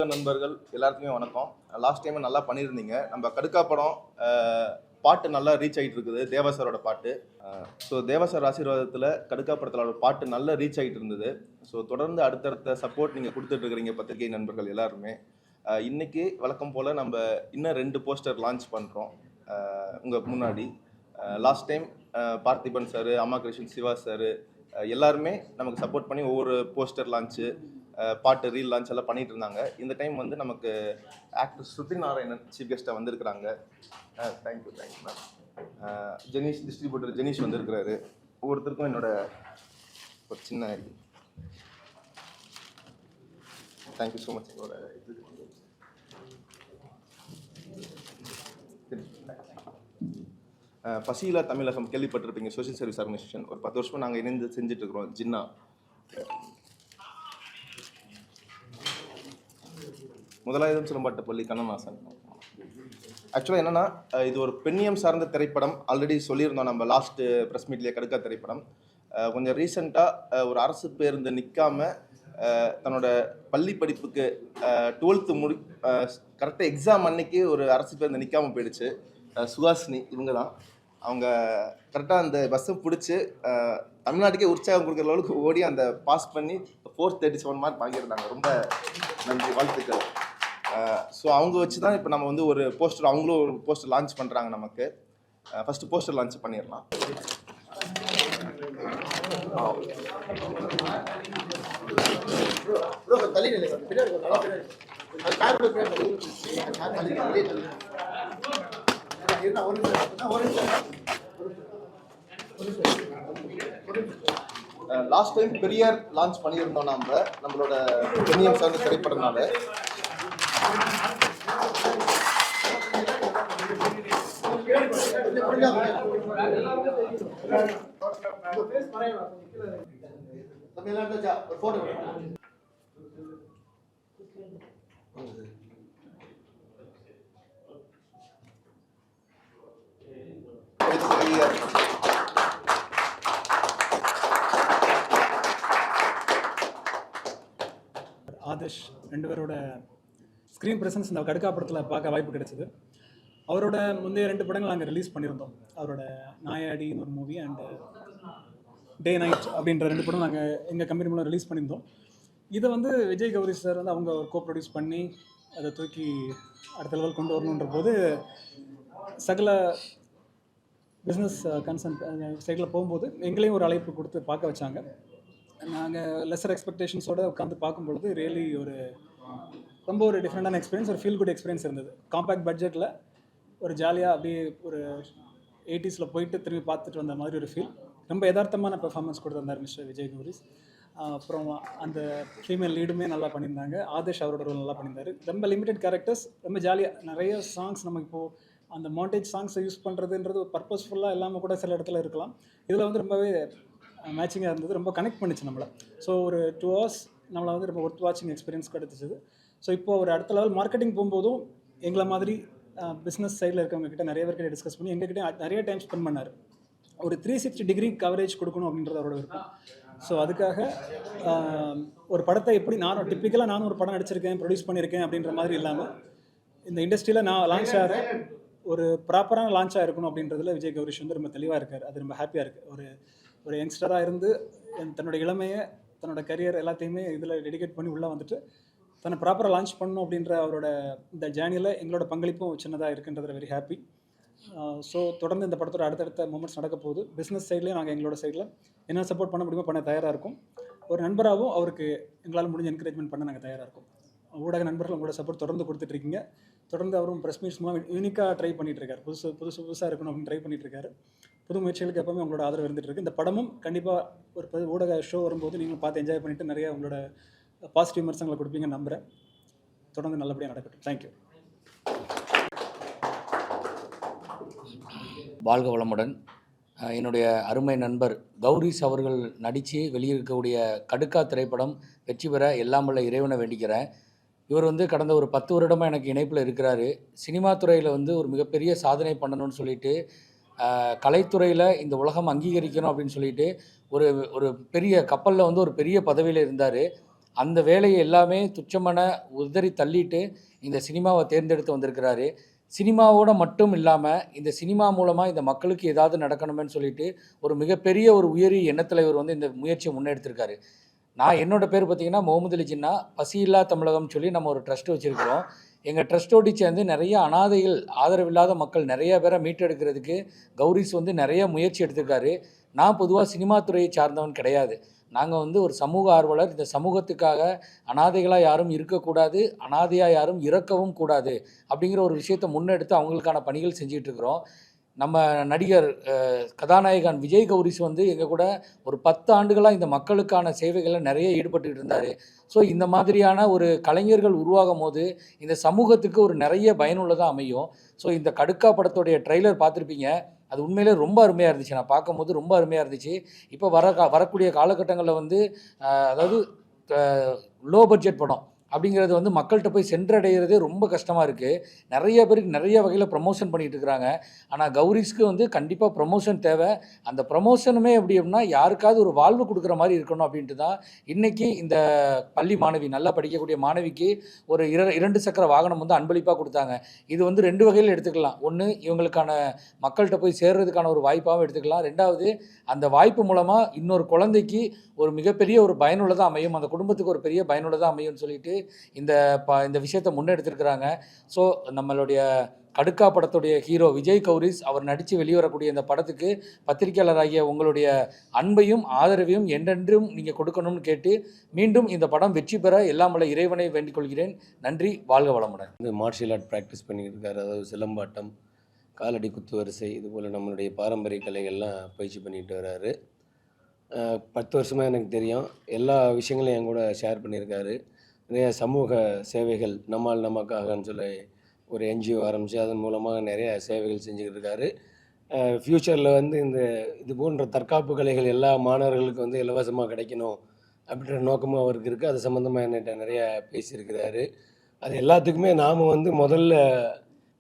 நண்பர்கள் எல்லாருக்குமே வணக்கம். லாஸ்ட் டைம் நல்லா பண்ணியிருந்தீங்க. நம்ம கடுக்கா படம் பாட்டு நல்லா ரீச் ஆகிட்டு இருக்குது, தேவா சாரோட பாட்டு. ஸோ தேவா சார் ஆசீர்வாதத்தில் கடுக்கா படத்தில் பாட்டு நல்லா ரீச் ஆகிட்டு இருந்தது. ஸோ தொடர்ந்து அடுத்தடுத்த சப்போர்ட் நீங்கள் கொடுத்துட்ருக்கிறீங்க பத்திரிகை நண்பர்கள் எல்லாருமே. இன்னைக்கு வழக்கம் போல் நம்ம இன்னும் 2 போஸ்டர் லான்ச் பண்ணுறோம் உங்கள் முன்னாடி. லாஸ்ட் டைம் பார்த்திபன் சார், அம்மா கிருஷ்ணன், சிவா சார் எல்லாருமே நமக்கு சப்போர்ட் பண்ணி ஒவ்வொரு போஸ்டர் லான்ச்சு, பாட்டு ரீல் லான்ச் எல்லாம் பண்ணிட்டு இருந்தாங்க. இந்த டைம் வந்து நமக்கு ஆக்டர் ஸ்ருதி நாராயணன் சீஃப் கெஸ்ட்டாக வந்திருக்கிறாங்க. Thank you ma'am. Jenish distributor Jenish வந்திருக்கிறாரு. ஒவ்வொருத்தருக்கும் என்னோட ஒரு சின்ன தேங்க்யூ ஸோ மச். என்னோட பசியிலா தமிழகம் கேள்விப்பட்டிருப்பீங்க, சோஷியல் சர்வீஸ் ஆர்கனைசேஷன். ஒரு 10 வருஷமாக நாங்கள் இணைந்து செஞ்சுட்டு இருக்கிறோம். ஜின்னா முதலாயுதம் சிலம்பாட்ட பள்ளி கண்ணதாசன். ஆக்சுவலாக என்னென்னா, இது ஒரு பெண்ணியம் சார்ந்த திரைப்படம். ஆல்ரெடி சொல்லியிருந்தோம் நம்ம லாஸ்ட்டு ப்ரெஸ் மீட்லேயே. கடுக்கா திரைப்படம் கொஞ்சம் ரீசெண்டாக ஒரு அரசு பேருந்து நிற்காம தன்னோட பள்ளி படிப்புக்கு 12th கரெக்டாக எக்ஸாம் அன்னைக்கு ஒரு அரசு பேருந்து நிற்காமல் போயிடுச்சு. சுஹாசினி இவங்க தான். அவங்க கரெக்டாக அந்த பஸ்ஸை பிடிச்சி தமிழ்நாட்டுக்கே உற்சாகம் கொடுக்குற அளவுக்கு ஓடி அந்த பாஸ் பண்ணி 437 மார்க் வாங்கியிருந்தாங்க. ரொம்ப நன்றி, வாழ்த்துக்கள். ஸோ அவங்க வச்சு தான் இப்போ நம்ம வந்து ஒரு போஸ்டர், அவங்களும் ஒரு போஸ்டர் லான்ச் பண்ணுறாங்க நமக்கு. ஃபஸ்ட்டு போஸ்டர் லான்ச் பண்ணிடலாம். லாஸ்ட் டைம் பெரியார் லான்ச் பண்ணியிருந்தோம் நம்மளோட பெண்ணியம் சார்ந்த திரைப்படம்னால. ஆதர்ஷ் 2 பேரோட ஸ்க்ரீன் ப்ரெசன்ஸ் இந்த கடுக்கா படத்தில் பார்க்க வாய்ப்பு கிடைச்சிது. அவரோட முந்தைய 2 படங்கள் நாங்கள் ரிலீஸ் பண்ணியிருந்தோம். அவரோட நாயாடின்னு ஒரு மூவி அண்டு டே நைட் அப்படின்ற 2 படம் நாங்கள் எங்கள் கம்பெனி மூலம் ரிலீஸ் பண்ணியிருந்தோம். இதை வந்து விஜய் கௌரி சார் வந்து அவங்க கோ ப்ரொடியூஸ் பண்ணி அதை தூக்கி அடுத்த லெவல் கொண்டு வரணுன்ற போது சகல பிஸ்னஸ் கன்சர்ன் சைடில் போகும்போது எங்களையும் ஒரு அழைப்பு கொடுத்து பார்க்க வச்சாங்க. நாங்கள் லெஸர் எக்ஸ்பெக்டேஷன்ஸோடு உட்காந்து பார்க்கும்பொழுது ரியலி ரொம்ப ஒரு டிஃப்ரெண்டான எக்ஸ்பீரியன்ஸ், ஒரு ஃபீல் குட் எக்ஸ்பீரியன்ஸ் இருந்தது. காம்பேக்ட் பட்ஜெட்டில் ஒரு ஜாலியாக அப்படியே ஒரு 80s போயிட்டு திரும்பி பார்த்துட்டு வந்த மாதிரி ஒரு ஃபீல். ரொம்ப யதார்த்தமான பெர்ஃபார்மன்ஸ் கொடுத்துருந்தார் மிஸ்டர் விஜய் கௌரிஸ். அப்புறம் அந்த ஃபீமேல் லீடுமே நல்லா பண்ணியிருந்தாங்க. ஆதர்ஷ் அவரோட ரோல் நல்லா பண்ணியிருந்தார். ரொம்ப லிமிட்டட் கேரக்டர்ஸ், ரொம்ப ஜாலியாக நிறைய சாங்ஸ். நம்ம இப்போது அந்த மாண்டேஜ் சாங்ஸை யூஸ் பண்ணுறதுன்றது பர்பஸ்ஃபுல்லாக இல்லாமல் கூட சில இடத்துல இருக்கலாம். இதில் வந்து ரொம்பவே மேட்சிங்காக இருந்தது, ரொம்ப கனெக்ட் பண்ணிச்சு நம்மளை. ஸோ ஒரு 2 hours நம்மளை வந்து ரொம்ப ஒர்த் வாட்சிங் எக்ஸ்பீரியன்ஸ் கிடைச்சிது. ஸோ இப்போது ஒரு அடுத்த லெவல் மார்க்கெட்டிங் போகும்போதும் எங்களை மாதிரி பிஸ்னஸ் சைடில் இருக்கவங்க கிட்ட நிறைய பேர்கிட்ட டிஸ்கஸ் பண்ணி எங்ககிட்ட நிறைய டைம் ஸ்பெண்ட் பண்ணார். ஒரு 360 degree கவரேஜ் கொடுக்கணும் அப்படின்றது அவரோட விருப்பம். ஸோ அதுக்காக ஒரு படத்தை எப்படி நானும் ஒரு படம் நடிச்சிருக்கேன், ப்ரொடியூஸ் பண்ணியிருக்கேன் அப்படின்ற மாதிரி இல்லாமல் இந்த இண்டஸ்ட்ரியில் நான் லான்ச் ஆகிறேன், ஒரு ப்ராப்பரான லான்ச்சாக இருக்கணும் அப்படின்றதுல விஜய் கௌரிஷ் வந்து ரொம்ப தெளிவாக இருக்கார். அது ரொம்ப ஹாப்பியாக இருக்குது. ஒரு யங்ஸ்டராக இருந்து தன்னோட இளமையை, தன்னோட கரியர் எல்லாத்தையுமே இதில் டெடிகேட் பண்ணி உள்ளே வந்துட்டு தன்னை ப்ராப்பராக லான்ச் பண்ணணும் அப்படின்ற அவரோட இந்த ஜேர்னியில் எங்களோட பங்களிப்பும் சின்னதாக இருக்குன்றதில் வெரி ஹாப்பி. ஸோ தொடர்ந்து இந்த படத்தோட அடுத்தடுத்த மூமெண்ட்ஸ் நடக்க போகுது. பிஸ்னஸ் சைட்லேயும் நாங்கள் எங்களோட சைடில் என்ன சப்போர்ட் பண்ண முடியுமோ பண்ண தயாராக இருக்கும். ஒரு நண்பராகவும் அவருக்கு எங்களால் முடிஞ்ச என்கரேஜ்மெண்ட் பண்ண நாங்கள் தயாராக இருக்கோம். ஊடக நண்பர்கள் உங்களோட சப்போர்ட் தொடர்ந்து கொடுத்துட்ருக்கீங்க. தொடர்ந்து அவரும் ப்ரெஸ் மீட்ஸ் மூலம் யூனிக்காக ட்ரை பண்ணிகிட்ருக்காரு. புதுசாக இருக்கணும் அப்படின்னு ட்ரை பண்ணிகிட்ருக்காரு. புது முயற்சிகளுக்கு எப்பவுமே உங்களோட ஆதரவு இருந்துகிட்ருக்கு. இந்த படமும் கண்டிப்பாக ஒரு ஊடக ஷோ வரும்போது நீங்களும் பார்த்து என்ஜாய் பண்ணிவிட்டு நிறைய உங்களோட பாசிட்டிவ் விமர்சனங்களை கொடுப்பீங்கன்னு நம்புகிறேன். தொடர்ந்து நல்லபடியாக நடக்கட்டும். தேங்க்யூ. வாழ்க வளமுடன். என்னுடைய அருமை நண்பர் கௌரிஸ் அவர்கள் நடித்து வெளியிருக்கக்கூடிய கடுக்கா திரைப்படம் வெற்றி பெற எல்லாம் வல்ல இறைவனை வேண்டிக்கிறேன். இவர் வந்து கடந்த ஒரு 10 வருடமாக எனக்கு இணைப்பில் இருக்கிறாரு. சினிமா துறையில் வந்து ஒரு மிகப்பெரிய சாதனை பண்ணணும்னு சொல்லிட்டு, கலைத்துறையில் இந்த உலகம் அங்கீகரிக்கணும் அப்படின்னு சொல்லிட்டு ஒரு பெரிய கப்பலில் வந்து ஒரு பெரிய பதவியில் இருந்தார். அந்த வேலையை எல்லாமே துச்சமான உதறி தள்ளிட்டு இந்த சினிமாவை தேர்ந்தெடுத்து வந்திருக்கிறாரு. சினிமாவோட மட்டும் இல்லாமல் இந்த சினிமா மூலமாக இந்த மக்களுக்கு ஏதாவது நடக்கணுமேன்னு சொல்லிட்டு ஒரு மிகப்பெரிய ஒரு உயரிய எண்ணத்தில் இவர் வந்து இந்த முயற்சியை முன்னெடுத்திருக்காரு. என்னோட பேர் பார்த்தீங்கன்னா முகமது அலி ஜின்னா. பசியில்லா தமிழகம்னு சொல்லி நம்ம ஒரு ட்ரஸ்ட் வச்சுருக்கிறோம். எங்கள் ட்ரஸ்ட்டோடு சேர்ந்து நிறைய அனாதைகள், ஆதரவில்லாத மக்கள் நிறைய பேரை மீட்டெடுக்கிறதுக்கு கௌரிஸ் வந்து நிறைய முயற்சி எடுத்திருக்காரு. நான் பொதுவாக சினிமா துறையை சார்ந்தவன் கிடையாது. நாங்கள் வந்து ஒரு சமூக ஆர்வலர். இந்த சமூகத்துக்காக அனாதைகளாக யாரும் இருக்கக்கூடாது, அனாதையாக யாரும் இறக்கவும் கூடாது அப்படிங்கிற ஒரு விஷயத்தை முன்னெடுத்து அவங்களுக்கான பணிகள் செஞ்சிட்ருக்கிறோம். நம்ம நடிகர் கதாநாயகன் விஜய் கௌரிஸ் வந்து எங்கள் கூட ஒரு 10 ஆண்டுகளாக இந்த மக்களுக்கான சேவைகளில் நிறைய ஈடுபட்டுக்கிட்டு இருந்தார். ஸோ இந்த மாதிரியான ஒரு கலைஞர்கள் உருவாகும் போது இந்த சமூகத்துக்கு ஒரு நிறைய பயனுள்ளதாக அமையும். ஸோ இந்த கடுக்கா படத்துடைய ட்ரெய்லர் பார்த்துருப்பீங்க. அது உண்மையிலே ரொம்ப அருமையாக இருந்துச்சு. நான் பார்க்கும்போது ரொம்ப அருமையாக இருந்துச்சு. இப்போ வரக்கூடிய காலகட்டங்களில் வந்து அதாவது லோ பட்ஜெட் படம் அப்படிங்கிறது வந்து மக்கள்கிட்ட போய் சென்றடைகிறதே ரொம்ப கஷ்டமாக இருக்குது. நிறைய பேருக்கு நிறைய வகையில் ப்ரமோஷன் பண்ணிகிட்டு இருக்கிறாங்க. ஆனால் கௌரிஸ்க்கு வந்து கண்டிப்பாக ப்ரமோஷன் தேவை. அந்த ப்ரமோஷனுமே எப்படி அப்படின்னா யாருக்காவது ஒரு வாழ்வு கொடுக்குற மாதிரி இருக்கணும் அப்படின்ட்டு தான் இன்றைக்கி இந்த பள்ளி மாணவி, நல்லா படிக்கக்கூடிய மாணவிக்கு ஒரு 2 சக்கர வாகனம் வந்து அன்பளிப்பாக கொடுத்தாங்க. இது வந்து 2 வகையில் எடுத்துக்கலாம். ஒன்று, இவங்களுக்கான மக்கள்கிட்ட போய் சேர்றதுக்கான ஒரு வாய்ப்பாகவும் எடுத்துக்கலாம். 2வது, அந்த வாய்ப்பு மூலமாக இன்னொரு குழந்தைக்கு ஒரு மிகப்பெரிய ஒரு பயனுள்ளதாக அமையும், அந்த குடும்பத்துக்கு ஒரு பெரிய பயனுள்ளதாக அமையும்னு சொல்லிட்டு இந்த விஷயத்தை முன்னெடுத்திருக்கிறாங்க. ஸோ நம்மளுடைய கடுக்கா படத்துடைய ஹீரோ விஜய் கௌரிஸ் அவர் நடித்து வெளிவரக்கூடிய இந்த படத்துக்கு பத்திரிகையாளராகிய உங்களுடைய அன்பையும் ஆதரவையும் என்றென்றும் நீங்கள் கொடுக்கணும்னு கேட்டு மீண்டும் இந்த படம் வெற்றி பெற எல்லாம் வல்ல இறைவனை வேண்டிக் கொள்கிறேன். நன்றி, வாழ்க வளமுடன். இந்த மார்ஷியல் ஆர்ட் ப்ராக்டிஸ் பண்ணிக்கிட்டு இருக்காரு. அதாவது சிலம்பாட்டம், காலடி குத்து வரிசை, இதுபோல் நம்மளுடைய பாரம்பரிய கலைகள்லாம் பயிற்சி பண்ணிட்டு வர்றாரு. 10 வருஷமாக எனக்கு தெரியும். எல்லா விஷயங்களையும் என் கூட ஷேர் பண்ணியிருக்காரு. நிறைய சமூக சேவைகள், நம்மால் நமக்காகன்னு சொல்லி ஒரு என்ஜிஓ ஆரம்பித்து அதன் மூலமாக நிறைய சேவைகள் செஞ்சுக்கிட்டு இருக்காரு. ஃப்யூச்சரில் வந்து இது போன்ற தற்காப்பு கலைகள் எல்லா மாணவர்களுக்கு வந்து இலவசமாக கிடைக்கணும் அப்படின்ற நோக்கமும் அவருக்கு இருக்குது. அது சம்மந்தமாக என்கிட்ட நிறையா பேசியிருக்கிறாரு. அது எல்லாத்துக்குமே நாம் வந்து முதல்ல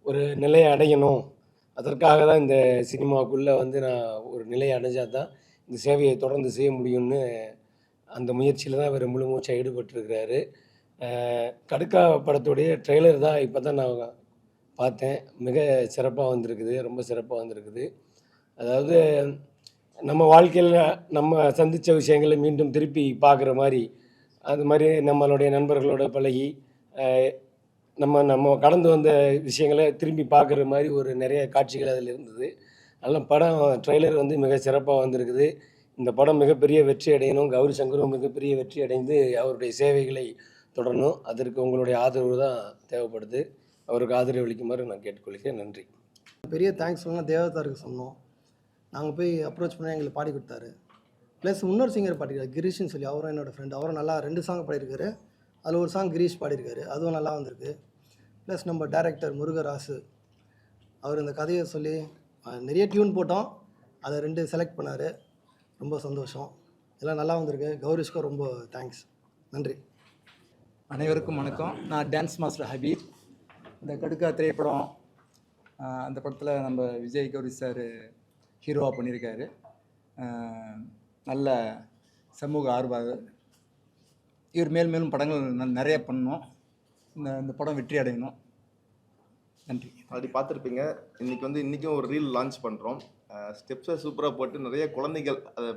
ஒரு நிலையை அடையணும். அதற்காக தான் இந்த சினிமாவுக்குள்ளே வந்து நான் ஒரு நிலையை அடைஞ்சால் தான் இந்த சேவையை தொடர்ந்து செய்ய முடியும்னு அந்த முயற்சியில் தான் இவர் முழு மூச்சாக ஈடுபட்டிருக்கிறாரு. கடுக்கா படத்துடைய ட்ரெய்லர் தான் இப்போ தான் நான் பார்த்தேன். மிக சிறப்பாக வந்திருக்குது, ரொம்ப சிறப்பாக வந்திருக்குது. அதாவது நம்ம வாழ்க்கையில் நம்ம சந்தித்த விஷயங்களை மீண்டும் திருப்பி பார்க்குற மாதிரி, அது மாதிரி நம்மளுடைய நண்பர்களோட பழகி நம்ம கடந்து வந்த விஷயங்களை திரும்பி பார்க்குற மாதிரி ஒரு நிறைய காட்சிகள் அதில் இருந்தது. அதனால் படம் ட்ரெய்லர் வந்து மிக சிறப்பாக வந்திருக்குது. இந்த படம் மிகப்பெரிய வெற்றி அடையணும். கௌரி சங்கரும் மிகப்பெரிய வெற்றி அடைந்து அவருடைய சேவைகளை தொடரணும். அதற்கு உங்களுடைய ஆதரவு தான் தேவைப்படுது. அவருக்கு ஆதரவு அளிக்குமாறு நான் கேட்டுக்கொள்கிறேன். நன்றி. பெரிய தேங்க்ஸ் சொல்லணும் தேவதாருக்கு சொன்னோம். நாங்கள் போய் அப்ரோச் பண்ணி எங்களுக்கு பாடி கொடுத்தாரு. ப்ளஸ் இன்னொரு சிங்கர் பாடிருக்காரு, கிரீஷ்னு சொல்லி. அவரும் என்னோடய ஃப்ரெண்டு. அவரும் நல்லா 2 சாங் பாடியிருக்காரு. அதில் ஒரு சாங் கிரீஷ் பாடியிருக்காரு, அதுவும் நல்லா வந்திருக்கு. ப்ளஸ் நம்ம டைரக்டர் முருகராசு, அவர் இந்த கதையை சொல்லி நிறைய டியூன் போட்டோம், அதை 2 செலக்ட் பண்ணார். ரொம்ப சந்தோஷம். எல்லாம் நல்லா வந்திருக்கு. கௌரிஷ்க்கும் ரொம்ப தேங்க்ஸ். நன்றி. அனைவருக்கும் வணக்கம். நான் டான்ஸ் மாஸ்டர் ஹபீப். இந்த கடுக்கா திரைப்படம், அந்த படத்தில் நம்ம விஜய் கௌரி சார் ஹீரோவாக பண்ணியிருக்காரு. நல்ல சமூக ஆர்வலர். இவர் மேலும் படங்கள் நிறைய பண்ணணும். இந்த படம் வெற்றி அடையணும். நன்றி. அப்படி பார்த்துருப்பீங்க. இன்றைக்கும் ஒரு ரீல் லான்ச் பண்ணுறோம். ஸ்டெப்ஸை சூப்பராக போட்டு நிறைய குழந்தைகள் அதை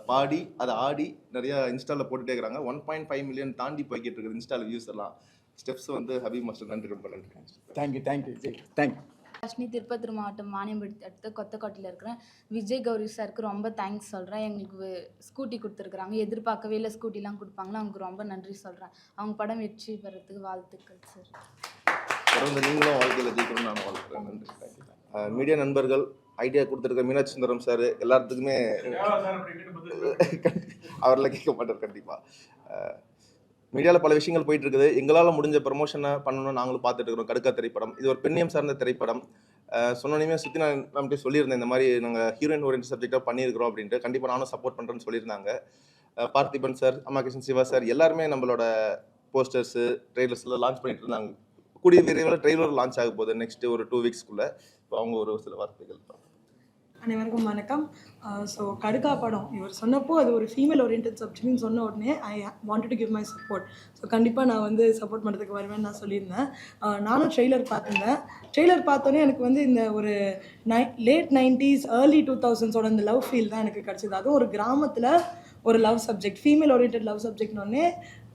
பாடி அதை ஆடி நிறையா இன்ஸ்டாவில் போட்டுகிட்டே இருக்கிறாங்க. 1.5 மில்லியன் தாண்டி போய்கிட்டு இருக்குது இன்ஸ்டாவில் வியூஸ் எல்லாம். ஸ்டெப்ஸ் வந்து ஹபீப் மாஸ்டர், நன்றி, ரொம்ப நன்றி. தேங்க்யூ விஜய். தேங்க்யூ. லட்சுமி, திருப்பத்தூர் மாவட்டம் வாணியம்பட்டி அடுத்து கொத்தக்கோட்டையில் இருக்கிறேன். விஜய் கௌரி சாருக்கு ரொம்ப தேங்க்ஸ் சொல்கிறேன். எங்களுக்கு ஸ்கூட்டி கொடுத்துருக்குறாங்க. எதிர்பார்க்கவே இல்லை ஸ்கூட்டிலாம் கொடுப்பாங்களா. அவங்களுக்கு ரொம்ப நன்றி சொல்கிறேன். அவங்க படம் வெற்றி பெறத்துக்கு வாழ்த்துக்கள் சார். தொடர்ந்து நீங்களும் வாழ்க்கையில் ஜெயிக்கணும்னு நான் வாழ்த்துக்கிறேன். நன்றி, தேங்க்யூ. மீடியா நண்பர்கள், ஐடியா கொடுத்துருக்க மீனாட்சி சுந்தரம் சார் எல்லாத்துக்குமே அவரில் கேட்க மாட்டார் கண்டிப்பாக. மீடியாவில் பல விஷயங்கள் போயிட்டு இருக்குது. எங்களால் முடிஞ்ச ப்ரமோஷனை பண்ணணும்னு நாங்களும் பார்த்துட்டு இருக்கிறோம். கடுக்கா திரைப்படம் இது ஒரு பெண்ணியம் சார்ந்த திரைப்படம். சொன்னோன்னே சுற்றி நான் நம்மகிட்ட சொல்லியிருந்தேன், இந்த மாதிரி நாங்கள் ஹீரோயின் ஓரியன்ட் சப்ஜெக்டாக பண்ணியிருக்கிறோம் அப்படின்ட்டு. கண்டிப்பாக நானும் சப்போர்ட் பண்ணுறேன்னு சொல்லியிருந்தாங்க. பார்த்திபன் சார், அம்மா கிருஷ்ணன் சிவா சார் எல்லாருமே நம்மளோட போஸ்டர்ஸு ட்ரெய்லர்ஸ்லாம் லான்ச் பண்ணிட்டு இருந்தாங்க. கூடிய விரைவில் ட்ரெய்லர் லான்ச் ஆக போகுது நெக்ஸ்ட்டு ஒரு 2 வீக்ஸ்க்குள்ளே. இப்போ அவங்க ஒரு சில வார்த்தைகள். அனைவருக்கும் வணக்கம். ஸோ கடுக்கா படம் இவர் சொன்னப்போ அது ஒரு ஃபீமேல் ஓரியன்டட் சப்ஜெக்ட்னு சொன்ன உடனே I wanted to give my support. So கண்டிப்பாக நான் வந்து சப்போர்ட் பண்ணுறதுக்கு வருவேன்னு நான் சொல்லியிருந்தேன். நானும் ட்ரெய்லர் பார்த்துருந்தேன். ட்ரெய்லர் பார்த்தோன்னே எனக்கு வந்து இந்த ஒரு லேட் 90s ஏர்லி 2000s இந்த லவ் ஃபீல் தான் எனக்கு கிடச்சிது. அதுவும் ஒரு கிராமத்தில் ஒரு love subject, female oriented love சப்ஜெக்ட்னோடனே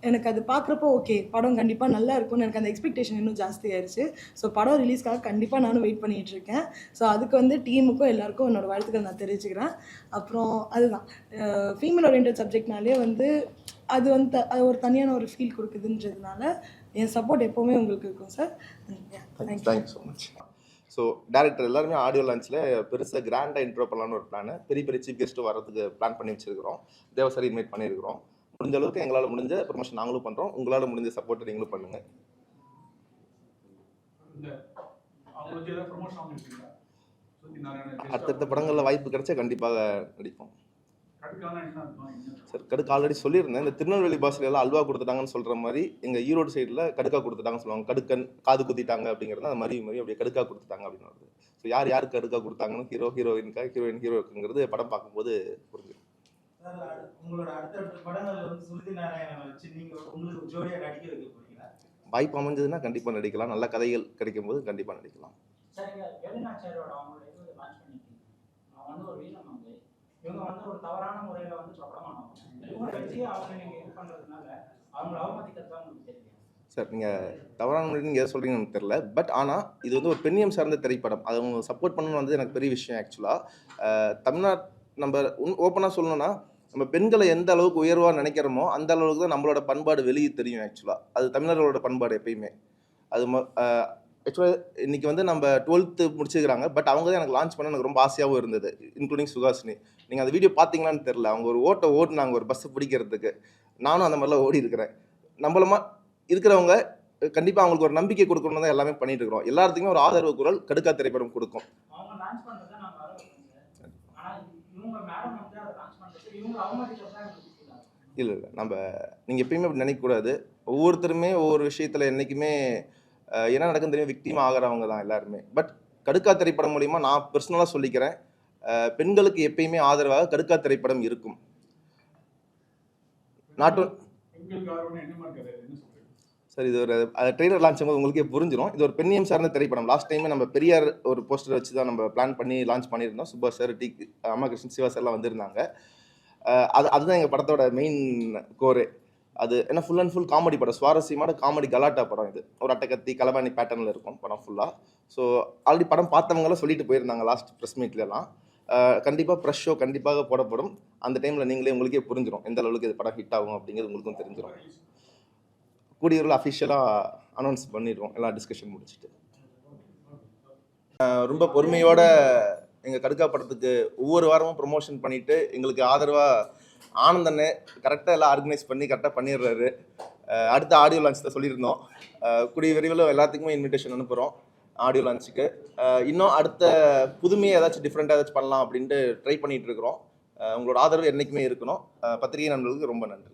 எனக்கு அது பார்க்குறப்போ ஓகே படம் கண்டிப்பாக நல்லா இருக்கும்னு எனக்கு அந்த எக்ஸ்பெக்டேஷன் இன்னும் ஜாஸ்தி ஆயிடுச்சு. ஸோ படம் ரிலீஸ்க்காக கண்டிப்பாக நானும் வெயிட் பண்ணிகிட்டு இருக்கேன். ஸோ அதுக்கு வந்து டீமுக்கும் எல்லாருக்கும் என்னோடய வாழ்த்துக்கள் நான் தெரிவிச்சுக்கிறேன். அப்புறம் அதுதான் ஃபீமேல் ஓரியன்டட் சப்ஜெக்ட்னாலே வந்து அது வந்து அது ஒரு தனியான ஒரு ஃபீல் கொடுக்குதுன்றதுனால என் சப்போர்ட் எப்போவுமே உங்களுக்கு இருக்கும் sir. Thank you so much. So director எல்லாருமே ஆடியோ லான்ச்சில் பெருசாக கிராண்டாக இன்ட்ரோ பண்ணலான்னு ஒரு பிளான், பெரிய பெரிய சீஃப் கெஸ்ட்டு வரதுக்கு பிளான் பண்ணி வச்சுருக்கிறோம். தேவசாரி இன்வைட் பண்ணியிருக்கிறோம். முடிஞ்ச அளவுக்கு எங்களால் முடிஞ்ச ப்ரொமோஷன் நாங்களும் பண்ணுறோம். உங்களால் முடிஞ்ச சப்போர்ட் நீங்களும் பண்ணுங்கள். அடுத்தடுத்த படங்களில் வாய்ப்பு கிடைச்சா கண்டிப்பாக நடிப்போம் சார். கடுக்கு ஆல்ரெடி சொல்லியிருந்தேன். இந்த திருநெல்வேலி பாஷையில எல்லாம் அல்வா கொடுத்துட்டாங்கன்னு சொல்கிற மாதிரி எங்கள் ஈரோடு சைடில் கடுக்கா கொடுத்துட்டாங்கன்னு சொல்லுவாங்க. கடுக்கன் காது குத்திட்டாங்க அப்படிங்கிறது அந்த மாதிரி அப்படியே கடுக்கா கொடுத்துட்டாங்க அப்படின்னு வருது. ஸோ யார் யாருக்கு கடுக்கா கொடுத்தாங்கன்னு ஹீரோயினுக்கா ஹீரோயினுக்குங்கிறது படம் பார்க்கும்போது புரிஞ்சுது. உங்களோட அடுத்தடுத்த படங்கள்ல வந்து சுருதி நாராயணனை வச்சு நீங்க உங்களுக்கு ஜோடியா நடிக்க வைக்க போறீங்களா? வாய்ப்பு அமைஞ்சதுன்னா கண்டிப்பாக நடிக்கலாம். நல்ல கதைகள் கிடைக்கும் போது கண்டிப்பாக நடிக்கலாம். சரிங்க. வேலுநாச்சியாரோட அவங்களோட இது லான்ச் பண்ணிருக்கீங்க. அவங்க வந்து ஒரு வீரம் வந்து இவங்க வந்து ஒரு தவறான முறையில வந்து பிரபலமானவங்க. இவங்க வச்சு அவங்க நீங்க இது பண்றதுனால அவங்களை அவமதிக்கிறது தான் உங்களுக்கு தெரியும் சார். நீங்கள் தவறான முறையில் நீங்கள் எதை சொல்கிறீங்கன்னு எனக்கு தெரில. பட் ஆனால் இது வந்து ஒரு பெண்ணியம் சார்ந்த திரைப்படம். அது அவங்க சப்போர்ட் பண்ணணும்னு வந்து எனக்கு பெரிய விஷயம். ஆக்சுவலாக தமிழ்நாடு நம்ம ஓப்பனாக சொல்லணும்னா நம்ம பெண்களை எந்த அளவுக்கு உயர்வாக நினைக்கிறோமோ அந்த அளவுக்கு தான் நம்மளோட பண்பாடு வெளியே தெரியும். ஆக்சுவலாக அது தமிழர்களோட பண்பாடு எப்பயுமே. அது ஆக்சுவலாக இன்றைக்கி வந்து நம்ம 12th முடிச்சிருக்கிறாங்க. பட் அவங்க தான் எனக்கு லான்ச் பண்ண எனக்கு ரொம்ப ஆசையாகவும் இருந்தது, இன்க்ளூடிங் சுகாசினி. நீங்கள் அந்த வீடியோ பார்த்தீங்களான்னு தெரில. அவங்க ஒரு ஓட்டுனாங்க ஒரு பஸ்ஸை பிடிக்கிறதுக்கு. நானும் அந்த மாதிரிலாம் ஓடி இருக்கிறேன். நம்மளமா இருக்கிறவங்க கண்டிப்பாக அவங்களுக்கு ஒரு நம்பிக்கை கொடுக்கணும் தான் எல்லாமே பண்ணிட்டு இருக்கிறோம். எல்லாத்துக்குமே ஒரு ஆதரவு குரல் கடுக்கா திரைப்படம் கொடுக்கும். அவங்க லான்ச் பண்றதை நாங்க வரவேற்கிறோம். ஆனா இவங்க மேடம் வந்து அதை லான்ச் பண்றது இவங்க அவமதிக்கிறது தான் எனக்கு இல்லை நம்ம நீங்கள் எப்பயுமே அப்படி நினைக்கக்கூடாது. ஒவ்வொருத்தருமே ஒவ்வொரு விஷயத்தில் என்றைக்குமே என்ன நடக்குன்னு தெரியும் விக்டிமாக ஆகிறவங்க தான் எல்லாருமே. பட் கடுக்கா திரைப்படம் மூலிமா நான் பர்சனலாக சொல்லிக்கிறேன், பெண்களுக்கு எப்பயுமே ஆதரவாக கடுக்கா திரைப்படம் இருக்கும். சார் இது ஒரு ட்ரெய்லர் லான்ச் ஆகும்போது உங்களுக்கே புரிஞ்சிடும். இது ஒரு பெண்ணியம் சார்ந்த திரைப்படம். லாஸ்ட் டைமே நம்ம பெரியார் ஒரு போஸ்டர் வச்சு தான் நம்ம பிளான் பண்ணி லான்ச் பண்ணியிருந்தோம். சுபாஷ் சார், அம்மா கிருஷ்ணன், சிவா சார்லாம் வந்திருந்தாங்க. அதுதான் எங்கள் படத்தோட மெயின் கோரே. அது என்ன ஃபுல் அண்ட் ஃபுல் காமெடி படம், சுவாரஸ்யமான காமெடி கலாட்டா படம். இது ஒரு அட்டக்கத்தி கலவாணி பேட்டர்னில் இருக்கும் படம் ஃபுல்லாக. ஸோ ஆல்ரெடி படம் பார்த்தவங்களாம் சொல்லிட்டு போயிருந்தாங்க லாஸ்ட் ப்ரெஸ் மீட்லலாம். கண்டிப்பாக ப்ரெஷ் ஷோ கண்டிப்பாக போடப்படும். அந்த டைமில் நீங்களே உங்களுக்கே புரிஞ்சிடும் எந்த அளவுக்கு இது படம் ஹிட் ஆகும் அப்படிங்கிறது உங்களுக்கும் தெரிஞ்சிடும். கூடியவர்கள் அஃபிஷியலாக அனௌன்ஸ் பண்ணிடுவோம் எல்லாம் டிஸ்கஷன் முடிச்சுட்டு. ரொம்ப பொறுமையோட எங்கள் கடுக்கா படத்துக்கு ஒவ்வொரு வாரமும் ப்ரொமோஷன் பண்ணிவிட்டு எங்களுக்கு ஆதரவாக ஆனந்தண்ணே கரெக்டாக எல்லாம் ஆர்கனைஸ் பண்ணி கரெக்டாக பண்ணிடுறாரு. அடுத்த ஆடியோ லான்ச் தான் சொல்லியிருந்தோம். கூடிய விரைவில் எல்லாத்துக்குமே இன்விடேஷன் அனுப்புகிறோம் ஆடியோ லான்ச்சுக்கு. இன்னும் அடுத்த புதுமையாக ஏதாச்சும் டிஃப்ரெண்ட்டாக ஏதாச்சும் பண்ணலாம் அப்படின்ட்டு ட்ரை பண்ணிகிட்டு இருக்கிறோம். உங்களோட ஆதரவு என்றைக்குமே இருக்கணும். பத்திரிகை நண்பர்களுக்கு ரொம்ப நன்றி.